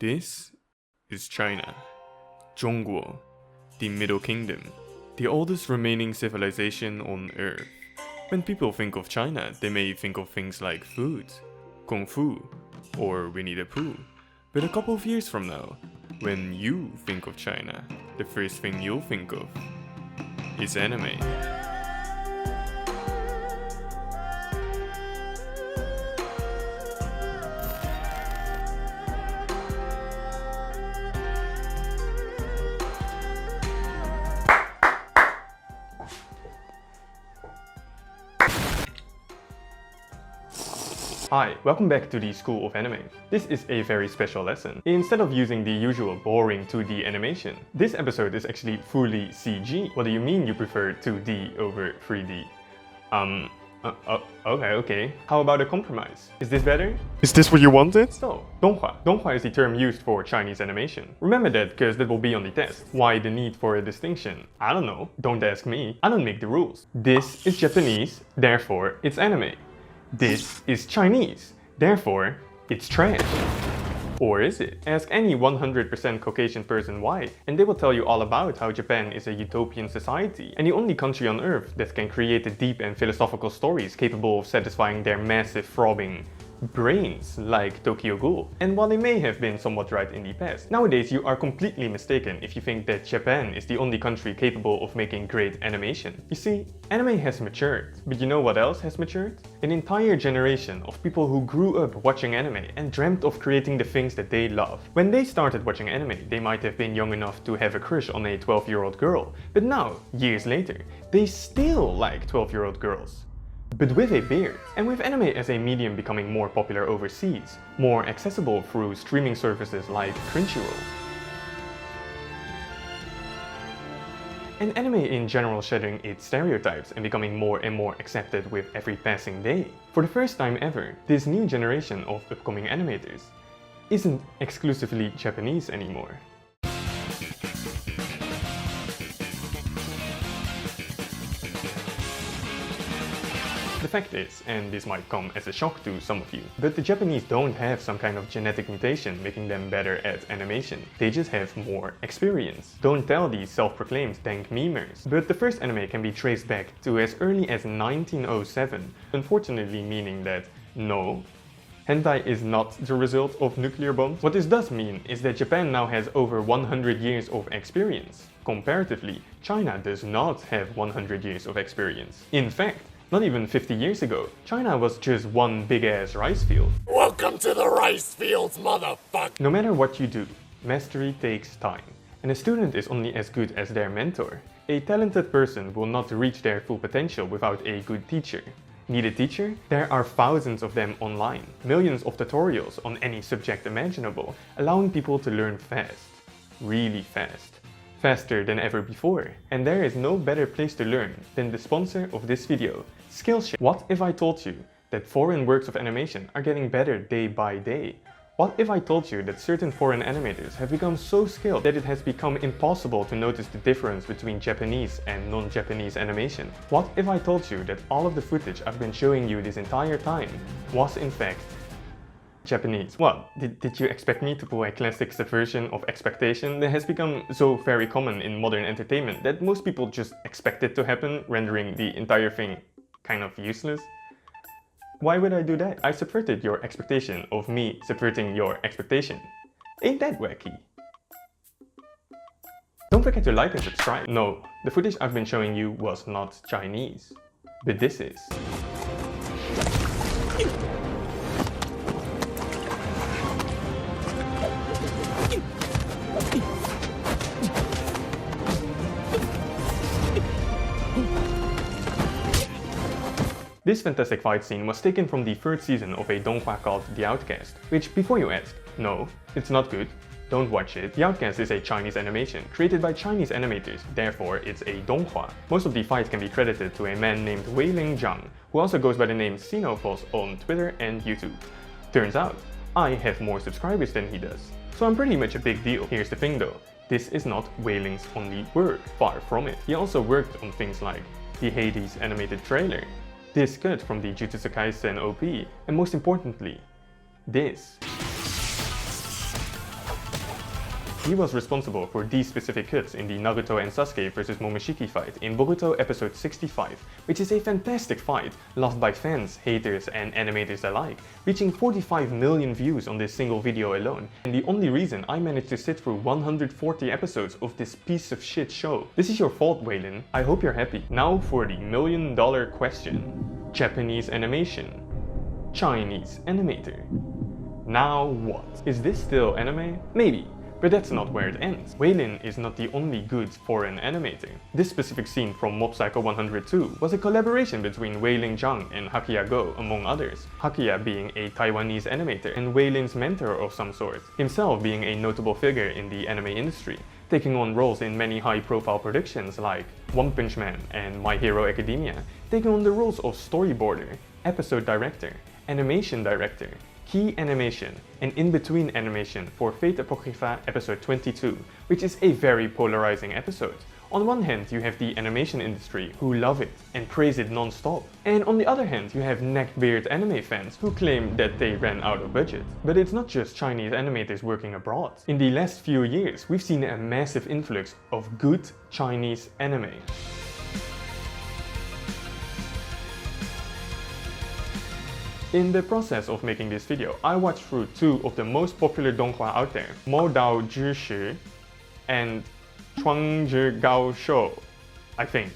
This is China, Donghua, the Middle Kingdom, the oldest remaining civilization on Earth. When people think of China, they may think of things like food, kung fu, or Winnie the Pooh. But a couple of years from now, when you think of China, the first thing you'll think of is anime. Hi, welcome back to the School of Anime. This is a very special lesson. Instead of using the usual boring 2D animation, this episode is actually fully CG. What do you mean you prefer 2D over 3D? Okay. How about a compromise? Is this better? Is this what you wanted? So, Donghua. Donghua is the term used for Chinese animation. Remember that because that will be on the test. Why the need for a distinction? I don't know. Don't ask me. I don't make the rules. This is Japanese, therefore it's anime. This is Chinese, therefore it's trash. Or is it? Ask any 100% Caucasian person why, and they will tell you all about how Japan is a utopian society and the only country on earth that can create the deep and philosophical stories capable of satisfying their massive throbbing brains like Tokyo Ghoul. And while they may have been somewhat right in the past, nowadays you are completely mistaken if you think that Japan is the only country capable of making great animation. You see, anime has matured, but you know what else has matured? An entire generation of people who grew up watching anime and dreamt of creating the things that they love. When they started watching anime, they might have been young enough to have a crush on a 12-year-old girl, but now, years later, they still like 12-year-old girls, but with a beard. And with anime as a medium becoming more popular overseas, more accessible through streaming services like Crunchyroll, and anime in general shedding its stereotypes and becoming more and more accepted with every passing day. For the first time ever, this new generation of upcoming animators isn't exclusively Japanese anymore. The fact is, and this might come as a shock to some of you, but the Japanese don't have some kind of genetic mutation making them better at animation. They just have more experience. Don't tell these self-proclaimed dank memers. But the first anime can be traced back to as early as 1907, unfortunately meaning that no, hentai is not the result of nuclear bombs. What this does mean is that Japan now has over 100 years of experience. Comparatively, China does not have 100 years of experience. In fact, not even 50 years ago, China was just one big-ass rice field. Welcome to the rice fields, motherfucker! No matter what you do, mastery takes time, and a student is only as good as their mentor. A talented person will not reach their full potential without a good teacher. Need a teacher? There are thousands of them online, millions of tutorials on any subject imaginable, allowing people to learn fast, really fast. Faster than ever before. And there is no better place to learn than the sponsor of this video, Skillshare. What if I told you that foreign works of animation are getting better day by day? What if I told you that certain foreign animators have become so skilled that it has become impossible to notice the difference between Japanese and non-Japanese animation? What if I told you that all of the footage I've been showing you this entire time was in fact Japanese? Well, did you expect me to pull a classic subversion of expectation that has become so very common in modern entertainment that most people just expect it to happen, rendering the entire thing kind of useless? Why would I do that? I subverted your expectation of me subverting your expectation. Ain't that wacky? Don't forget to like and subscribe. No, the footage I've been showing you was not Chinese, but this is. This fantastic fight scene was taken from the third season of a donghua called The Outcast, which, before you ask, no, it's not good, don't watch it. The Outcast is a Chinese animation, created by Chinese animators, therefore it's a donghua. Most of the fights can be credited to a man named Weilin Zhang, who also goes by the name Xenofos on Twitter and YouTube. Turns out, I have more subscribers than he does, so I'm pretty much a big deal. Here's the thing though, this is not Weilin's only work, far from it. He also worked on things like the Hades animated trailer, this cut from the Jujutsu Kaisen OP, and most importantly, this. He was responsible for these specific cuts in the Naruto and Sasuke vs Momoshiki fight in Boruto episode 65, which is a fantastic fight, loved by fans, haters and animators alike, reaching 45 million views on this single video alone, and the only reason I managed to sit through 140 episodes of this piece of shit show. This is your fault, Weilin. I hope you're happy. Now for the million-dollar question. Japanese animation. Chinese animator. Now what? Is this still anime? Maybe. But that's not where it ends. Weilin is not the only good foreign animator. This specific scene from Mob Psycho 102 was a collaboration between Weilin Zhang and Hakuya Go, among others. Hakuya being a Taiwanese animator and Weilin's mentor of some sort, himself being a notable figure in the anime industry, taking on roles in many high-profile productions like One Punch Man and My Hero Academia, taking on the roles of storyboarder, episode director, animation director, key animation, and in-between animation for Fate Apocrypha episode 22, which is a very polarizing episode. On one hand, you have the animation industry who love it and praise it non-stop. And on the other hand, you have neckbeard anime fans who claim that they ran out of budget. But it's not just Chinese animators working abroad. In the last few years, we've seen a massive influx of good Chinese anime. In the process of making this video, I watched through two of the most popular Donghua out there, Dao Zu Shi and Quanzhi Gaoshou, I think.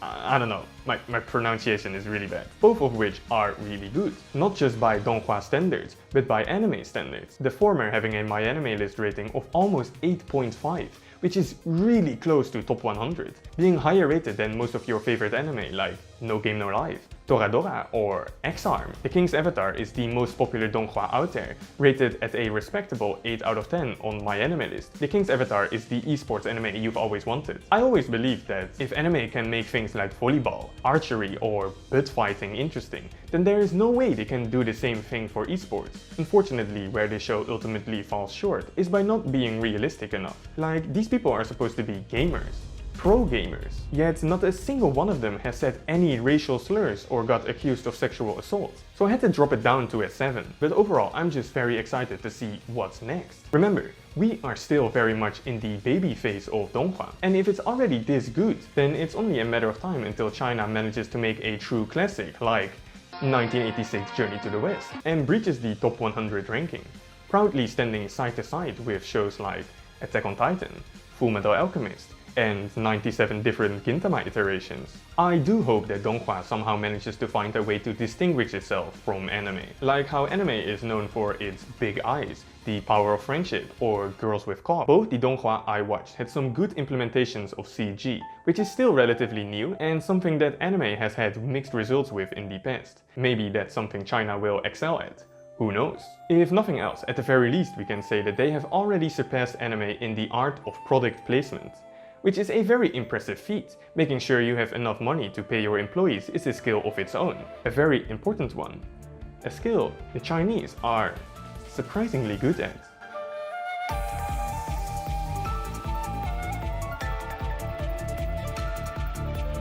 I don't know, my pronunciation is really bad. Both of which are really good, not just by Donghua standards, but by anime standards. The former having a MyAnimeList rating of almost 8.5, which is really close to top 100, being higher rated than most of your favorite anime like No Game No Life, Toradora or X-Arm. The King's Avatar is the most popular Donghua out there, rated at a respectable 8 out of 10 on MyAnimeList. The King's Avatar is the esports anime you've always wanted. I always believed that if anime can make things like volleyball, archery or butt fighting interesting, then there is no way they can do the same thing for esports. Unfortunately, where the show ultimately falls short is by not being realistic enough. Like, these people are supposed to be gamers. Pro gamers, yet not a single one of them has said any racial slurs or got accused of sexual assault. So I had to drop it down to a 7, but overall I'm just very excited to see what's next. Remember, we are still very much in the baby phase of Donghua, and if it's already this good, then it's only a matter of time until China manages to make a true classic like 1986 Journey to the West and breaches the top 100 ranking, proudly standing side to side with shows like Attack on Titan, Fullmetal Alchemist, and 97 different Gintama iterations. I do hope that Donghua somehow manages to find a way to distinguish itself from anime, like how anime is known for its big eyes, the power of friendship, or girls with cock. Both the Donghua I watched had some good implementations of CG, which is still relatively new and something that anime has had mixed results with in the past. Maybe that's something China will excel at. Who knows? If nothing else, at the very least we can say that they have already surpassed anime in the art of product placement, which is a very impressive feat. Making sure you have enough money to pay your employees is a skill of its own, a very important one. A skill the Chinese are surprisingly good at.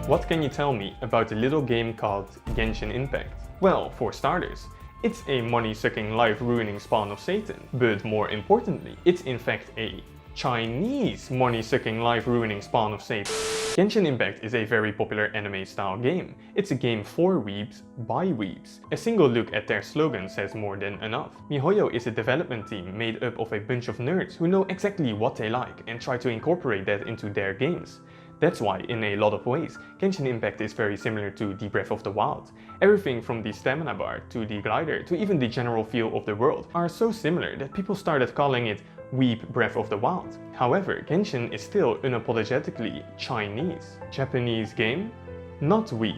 What can you tell me about a little game called Genshin Impact? Well, for starters, it's a money-sucking, life-ruining spawn of Satan. But more importantly, it's in fact a Chinese money-sucking, life-ruining spawn of Satan. Genshin Impact is a very popular anime-style game. It's a game for weebs, by weebs. A single look at their slogan says more than enough. MiHoYo is a development team made up of a bunch of nerds who know exactly what they like and try to incorporate that into their games. That's why, in a lot of ways, Genshin Impact is very similar to the Breath of the Wild. Everything from the stamina bar to the glider to even the general feel of the world are so similar that people started calling it Weeb Breath of the Wild. However, Genshin is still unapologetically Chinese. Japanese game? Not weeb.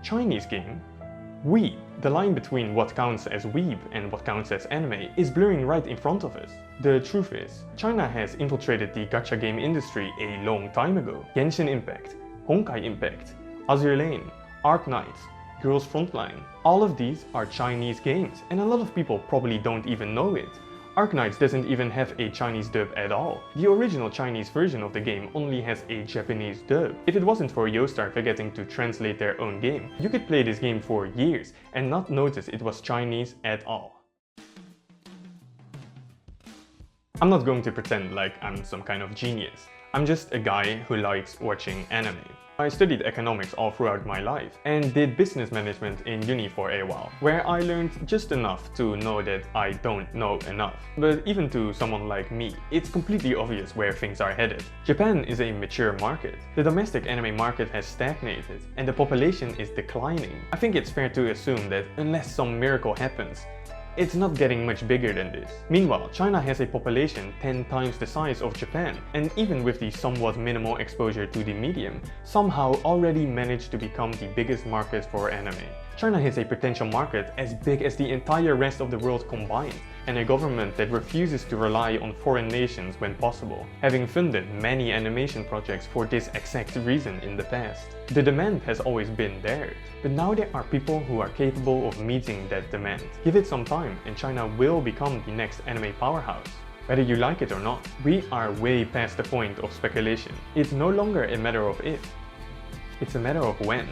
Chinese game? Weeb. The line between what counts as weeb and what counts as anime is blurring right in front of us. The truth is, China has infiltrated the gacha game industry a long time ago. Genshin Impact, Honkai Impact, Azur Lane, Arc Knights, Girls Frontline. All of these are Chinese games, and a lot of people probably don't even know it. Arc Knights doesn't even have a Chinese dub at all. The original Chinese version of the game only has a Japanese dub. If it wasn't for Yoastar forgetting to translate their own game, you could play this game for years and not notice it was Chinese at all. I'm not going to pretend like I'm some kind of genius. I'm just a guy who likes watching anime. I studied economics all throughout my life and did business management in uni for a while, where I learned just enough to know that I don't know enough. But even to someone like me, it's completely obvious where things are headed. Japan is a mature market. The domestic anime market has stagnated and the population is declining. I think it's fair to assume that unless some miracle happens, it's not getting much bigger than this. Meanwhile, China has a population 10 times the size of Japan, and even with the somewhat minimal exposure to the medium, somehow already managed to become the biggest market for anime. China has a potential market as big as the entire rest of the world combined, and a government that refuses to rely on foreign nations when possible, having funded many animation projects for this exact reason in the past. The demand has always been there, but now there are people who are capable of meeting that demand. Give it some time and China will become the next anime powerhouse. Whether you like it or not, we are way past the point of speculation. It's no longer a matter of if, it's a matter of when.